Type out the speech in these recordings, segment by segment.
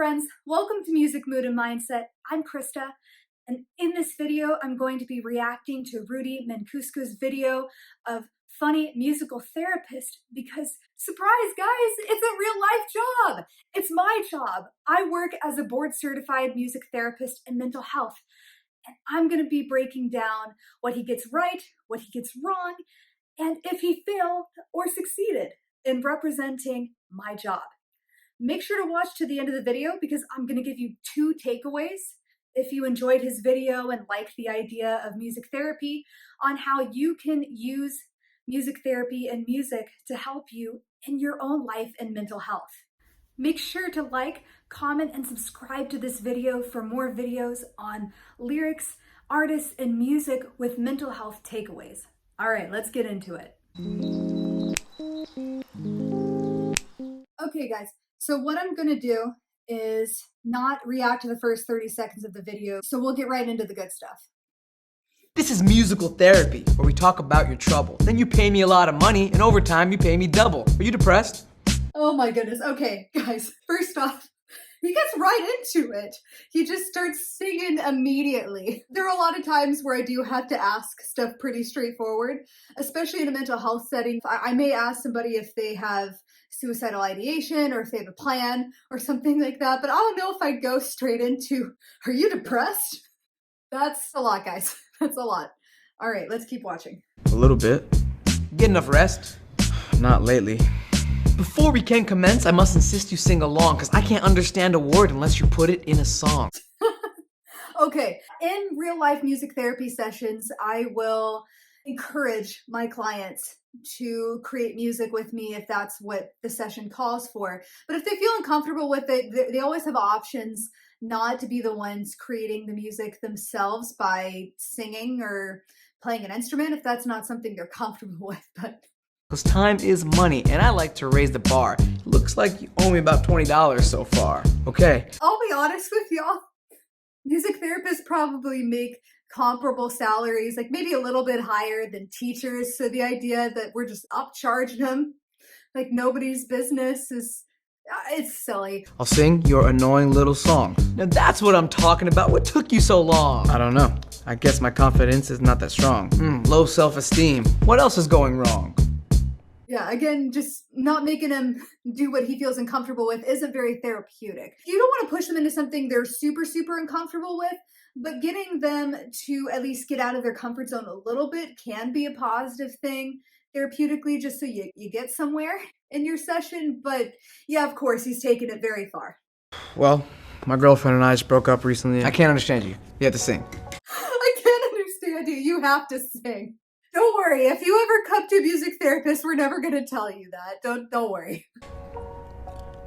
friends, welcome to Music, Mood, and Mindset. I'm Krista, and in this video, I'm going to be reacting to Rudy Mancuso's video of funny musical therapist because, surprise guys, it's a real life job. It's my job. I work as a board-certified music therapist in mental health, and I'm going to be breaking down what he gets right, what he gets wrong, and if he failed or succeeded in representing my job. Make sure to watch to the end of the video because I'm going to give you 2 takeaways if you enjoyed his video and liked the idea of music therapy on how you can use music therapy and music to help you in your own life and mental health. Make sure to like, comment, and subscribe to this video for more videos on lyrics, artists, and music with mental health takeaways. All right, let's get into it. Okay, guys. So what I'm going to do is not react to the first 30 seconds of the video, so we'll get right into the good stuff. This is musical therapy, where we talk about your trouble. Then you pay me a lot of money, and over time you pay me double. Are you depressed? Oh my goodness. Okay, guys, first off, he gets right into it. He just starts singing immediately. There are a lot of times where I do have to ask stuff pretty straightforward, especially in a mental health setting. I may ask somebody if they have suicidal ideation or if they have a plan or something like that, but I don't know if I'd go straight into, are you depressed? That's a lot, guys. That's a lot. All right, let's keep watching. A little bit. Get enough rest? Not lately. Before we can commence, I must insist you sing along, because I can't understand a word unless you put it in a song. Okay, in real life music therapy sessions, I will encourage my clients to create music with me if that's what the session calls for. But if they feel uncomfortable with it, they always have options not to be the ones creating the music themselves by singing or playing an instrument if that's not something they're comfortable with. But Because time is money, and I like to raise the bar. It looks like you owe me about $20 so far. Okay. I'll be honest with y'all, music therapists probably make comparable salaries, like maybe a little bit higher than teachers. So the idea that we're just upcharging them like nobody's business it's silly. I'll sing your annoying little song. Now that's what I'm talking about. What took you so long? I don't know. I guess my confidence is not that strong. Low self-esteem. What else is going wrong? Yeah, again, just not making him do what he feels uncomfortable with isn't very therapeutic. You don't want to push them into something they're super, super uncomfortable with, but getting them to at least get out of their comfort zone a little bit can be a positive thing therapeutically, just so you get somewhere in your session. But yeah, of course, he's taken it very far. Well, my girlfriend and I just broke up recently. I can't understand you. You have to sing. I can't understand you. You have to sing. Don't worry. If you ever come to a music therapist, we're never going to tell you that. Don't worry.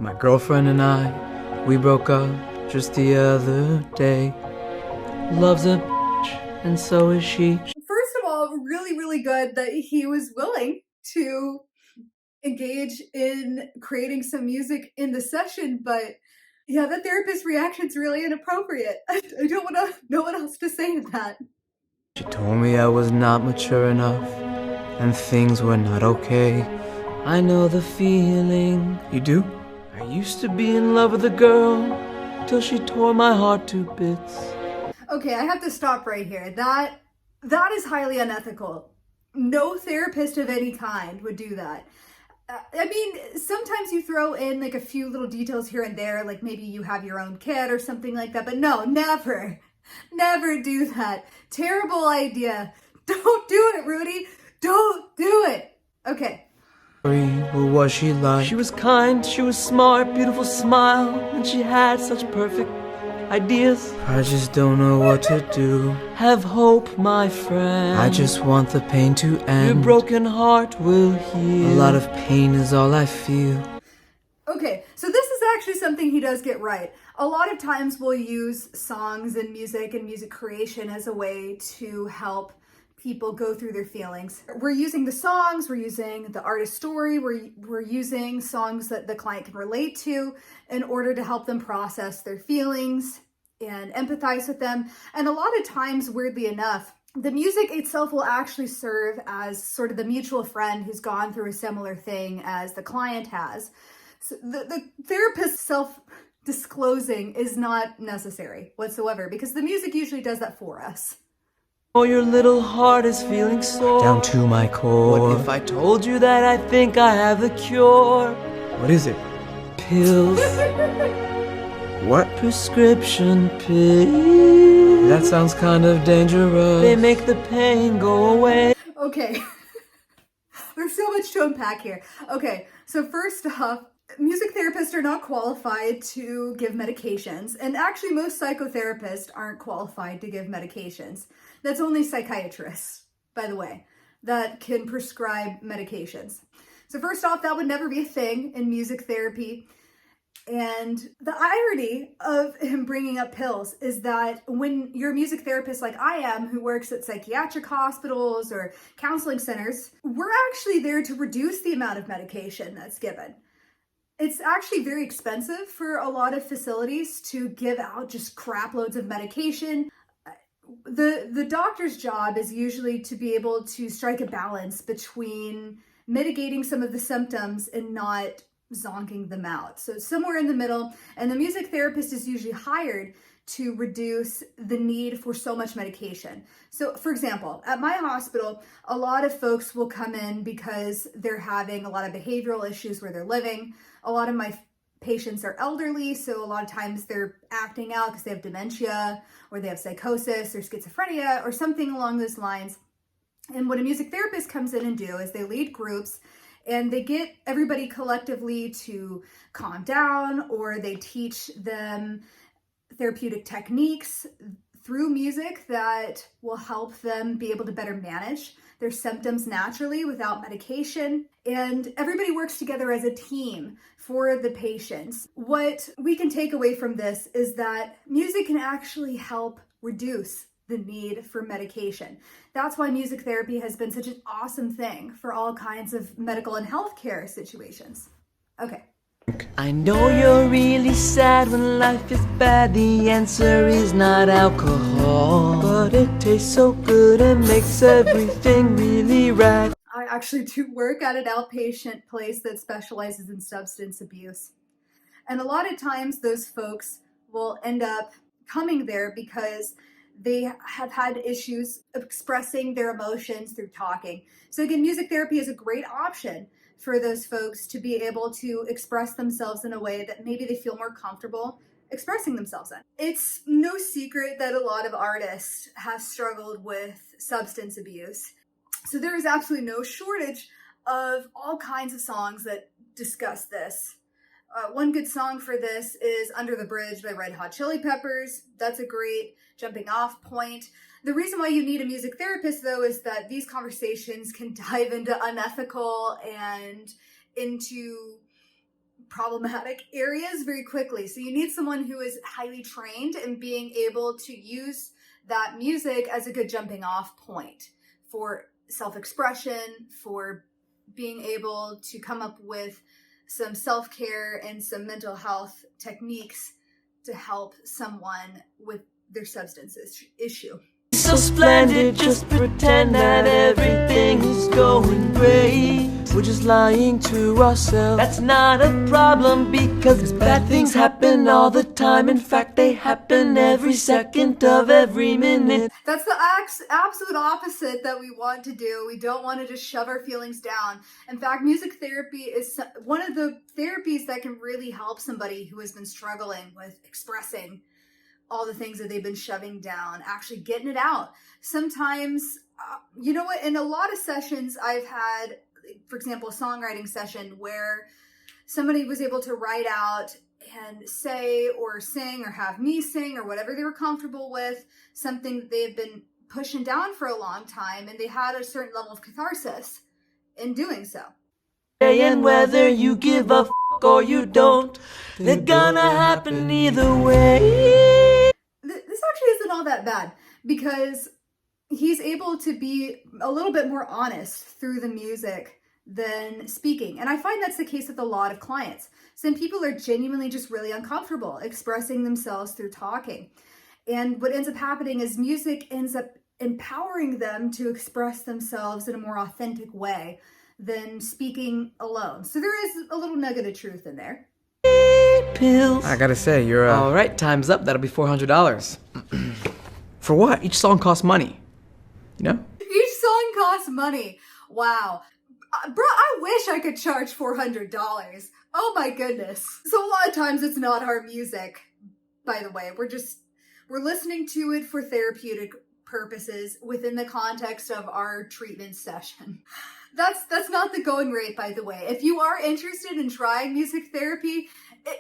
My girlfriend and I, we broke up just the other day. Loves a bitch, and so is she. First of all, really, really good that he was willing to engage in creating some music in the session, but yeah, the therapist's reaction's really inappropriate. I don't want to know what else to say to that. She told me I was not mature enough, and things were not okay. I know the feeling. You do? I used to be in love with a girl, till she tore my heart to bits. Okay, I have to stop right here. That is highly unethical. No therapist of any kind would do that. I mean, sometimes you throw in like a few little details here and there, like maybe you have your own kid or something like that, but no, never do that. Terrible idea. Don't do it, Rudy. Don't do it. Okay. What was she like? She was kind, she was smart, beautiful smile, and she had such perfect ideas. I just don't know what to do. Have hope, my friend. I just want the pain to end. Your broken heart will heal. A lot of pain is all I feel. Okay, so this is actually something he does get right. A lot of times we'll use songs and music creation as a way to help people go through their feelings. We're using the songs, we're using the artist story, we're using songs that the client can relate to in order to help them process their feelings and empathize with them. And a lot of times, weirdly enough, the music itself will actually serve as sort of the mutual friend who's gone through a similar thing as the client has. So the therapist's disclosing is not necessary whatsoever because the music usually does that for us. Oh, your little heart is feeling sore down to my core. What if I told you that I think I have the cure? What is it? Pills. What? Prescription pills. That sounds kind of dangerous. They make the pain go away. Okay. There's so much to unpack here. Okay, so first off, music therapists are not qualified to give medications, and actually most psychotherapists aren't qualified to give medications. That's only psychiatrists, by the way, that can prescribe medications. So first off, that would never be a thing in music therapy. And the irony of him bringing up pills is that when you're a music therapist like I am, who works at psychiatric hospitals or counseling centers, we're actually there to reduce the amount of medication that's given. It's actually very expensive for a lot of facilities to give out just crap loads of medication. The doctor's job is usually to be able to strike a balance between mitigating some of the symptoms and not zonking them out. So it's somewhere in the middle, and the music therapist is usually hired to reduce the need for so much medication. So for example, at my hospital, a lot of folks will come in because they're having a lot of behavioral issues where they're living. A lot of my patients are elderly, so a lot of times they're acting out because they have dementia or they have psychosis or schizophrenia or something along those lines. And what a music therapist comes in and do is they lead groups and they get everybody collectively to calm down, or they teach them therapeutic techniques through music that will help them be able to better manage their symptoms naturally without medication. And everybody works together as a team for the patients. What we can take away from this is that music can actually help reduce the need for medication. That's why music therapy has been such an awesome thing for all kinds of medical and healthcare situations. Okay. I know you're really sad when life is bad. The answer is not alcohol, but it tastes so good and makes everything really right. I actually do work at an outpatient place that specializes in substance abuse. And a lot of times those folks will end up coming there because they have had issues expressing their emotions through talking. So again, music therapy is a great option for those folks to be able to express themselves in a way that maybe they feel more comfortable expressing themselves in. It's no secret that a lot of artists have struggled with substance abuse. So there is absolutely no shortage of all kinds of songs that discuss this. One good song for this is Under the Bridge by Red Hot Chili Peppers. That's a great jumping off point. The reason why you need a music therapist, though, is that these conversations can dive into unethical and into problematic areas very quickly. So you need someone who is highly trained in being able to use that music as a good jumping off point for self-expression, for being able to come up with some self-care and some mental health techniques to help someone with their substance issue. So splendid, just pretend that everything is going great. We're just lying to ourselves. That's not a problem because bad things happen all the time. In fact, they happen every second of every minute. That's the absolute opposite that we want to do. We don't want to just shove our feelings down. In fact, music therapy is one of the therapies that can really help somebody who has been struggling with expressing all the things that they've been shoving down, actually getting it out. Sometimes, you know what, in a lot of sessions I've had, for example, a songwriting session where somebody was able to write out and say or sing or have me sing or whatever they were comfortable with, something that they had been pushing down for a long time, and they had a certain level of catharsis in doing so. And whether you give a f*** or you don't, they're gonna happen either way. This actually isn't all that bad because he's able to be a little bit more honest through the music than speaking. And I find that's the case with a lot of clients. Some people are genuinely just really uncomfortable expressing themselves through talking. And what ends up happening is music ends up empowering them to express themselves in a more authentic way than speaking alone. So there is a little nugget of truth in there. pills. I gotta say, you're All right, time's up. That'll be $400. For what? Each song costs money. You know? Each song costs money. Wow. Bro, I wish I could charge $400. Oh my goodness. So a lot of times it's not our music, by the way. We're listening to it for therapeutic purposes within the context of our treatment session. That's not the going rate, by the way. If you are interested in trying music therapy,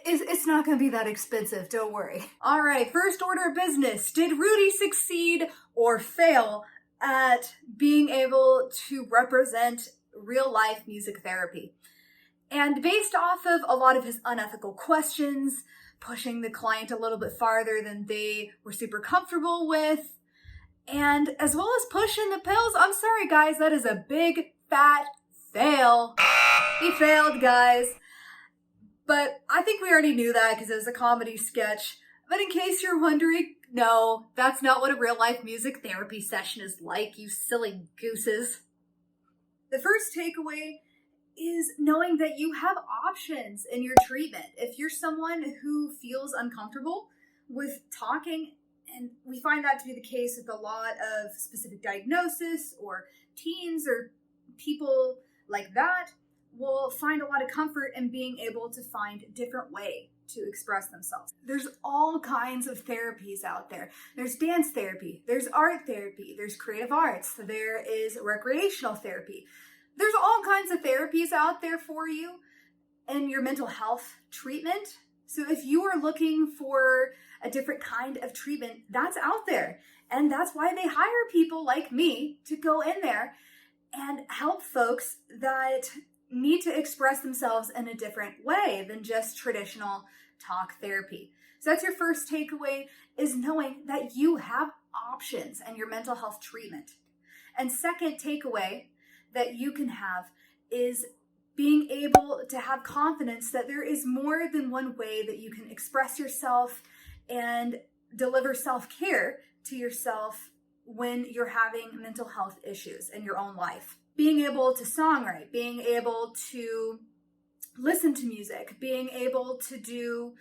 it's not going to be that expensive, don't worry. All right, first order of business. Did Rudy succeed or fail at being able to represent real life music therapy? And based off of a lot of his unethical questions, pushing the client a little bit farther than they were super comfortable with, and as well as pushing the pills, I'm sorry guys, that is a big fat fail. He failed, guys. But I think we already knew that because it was a comedy sketch. But in case you're wondering, no, that's not what a real life music therapy session is like, you silly gooses. The first takeaway is knowing that you have options in your treatment. If you're someone who feels uncomfortable with talking, and we find that to be the case with a lot of specific diagnosis, or teens or people like that, will find a lot of comfort in being able to find a different way to express themselves. There's all kinds of therapies out there. There's dance therapy, there's art therapy, there's creative arts, there is recreational therapy. There's all kinds of therapies out there for you in your mental health treatment. So if you are looking for a different kind of treatment, that's out there. And that's why they hire people like me to go in there and help folks that need to express themselves in a different way than just traditional talk therapy. So that's your first takeaway, is knowing that you have options in your mental health treatment. And second takeaway that you can have is being able to have confidence that there is more than one way that you can express yourself and deliver self-care to yourself when you're having mental health issues in your own life. Being able to songwrite, being able to listen to music, being able to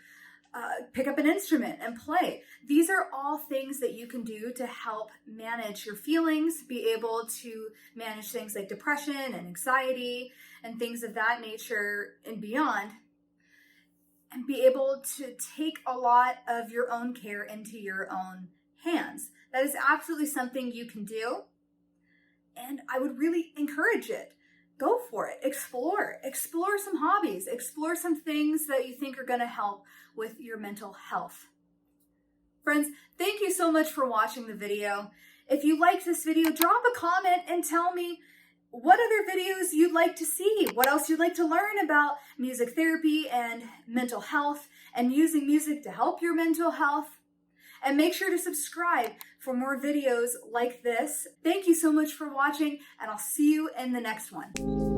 pick up an instrument and play. These are all things that you can do to help manage your feelings, be able to manage things like depression and anxiety and things of that nature and beyond, and be able to take a lot of your own care into your own hands. That is absolutely something you can do, and I would really encourage it. Go for it. Explore some hobbies, explore some things that you think are going to help with your mental health. Friends, thank you so much for watching the video. If you liked this video, drop a comment and tell me what other videos you'd like to see, what else you'd like to learn about music therapy and mental health and using music to help your mental health. And make sure to subscribe for more videos like this. Thank you so much for watching, and I'll see you in the next one.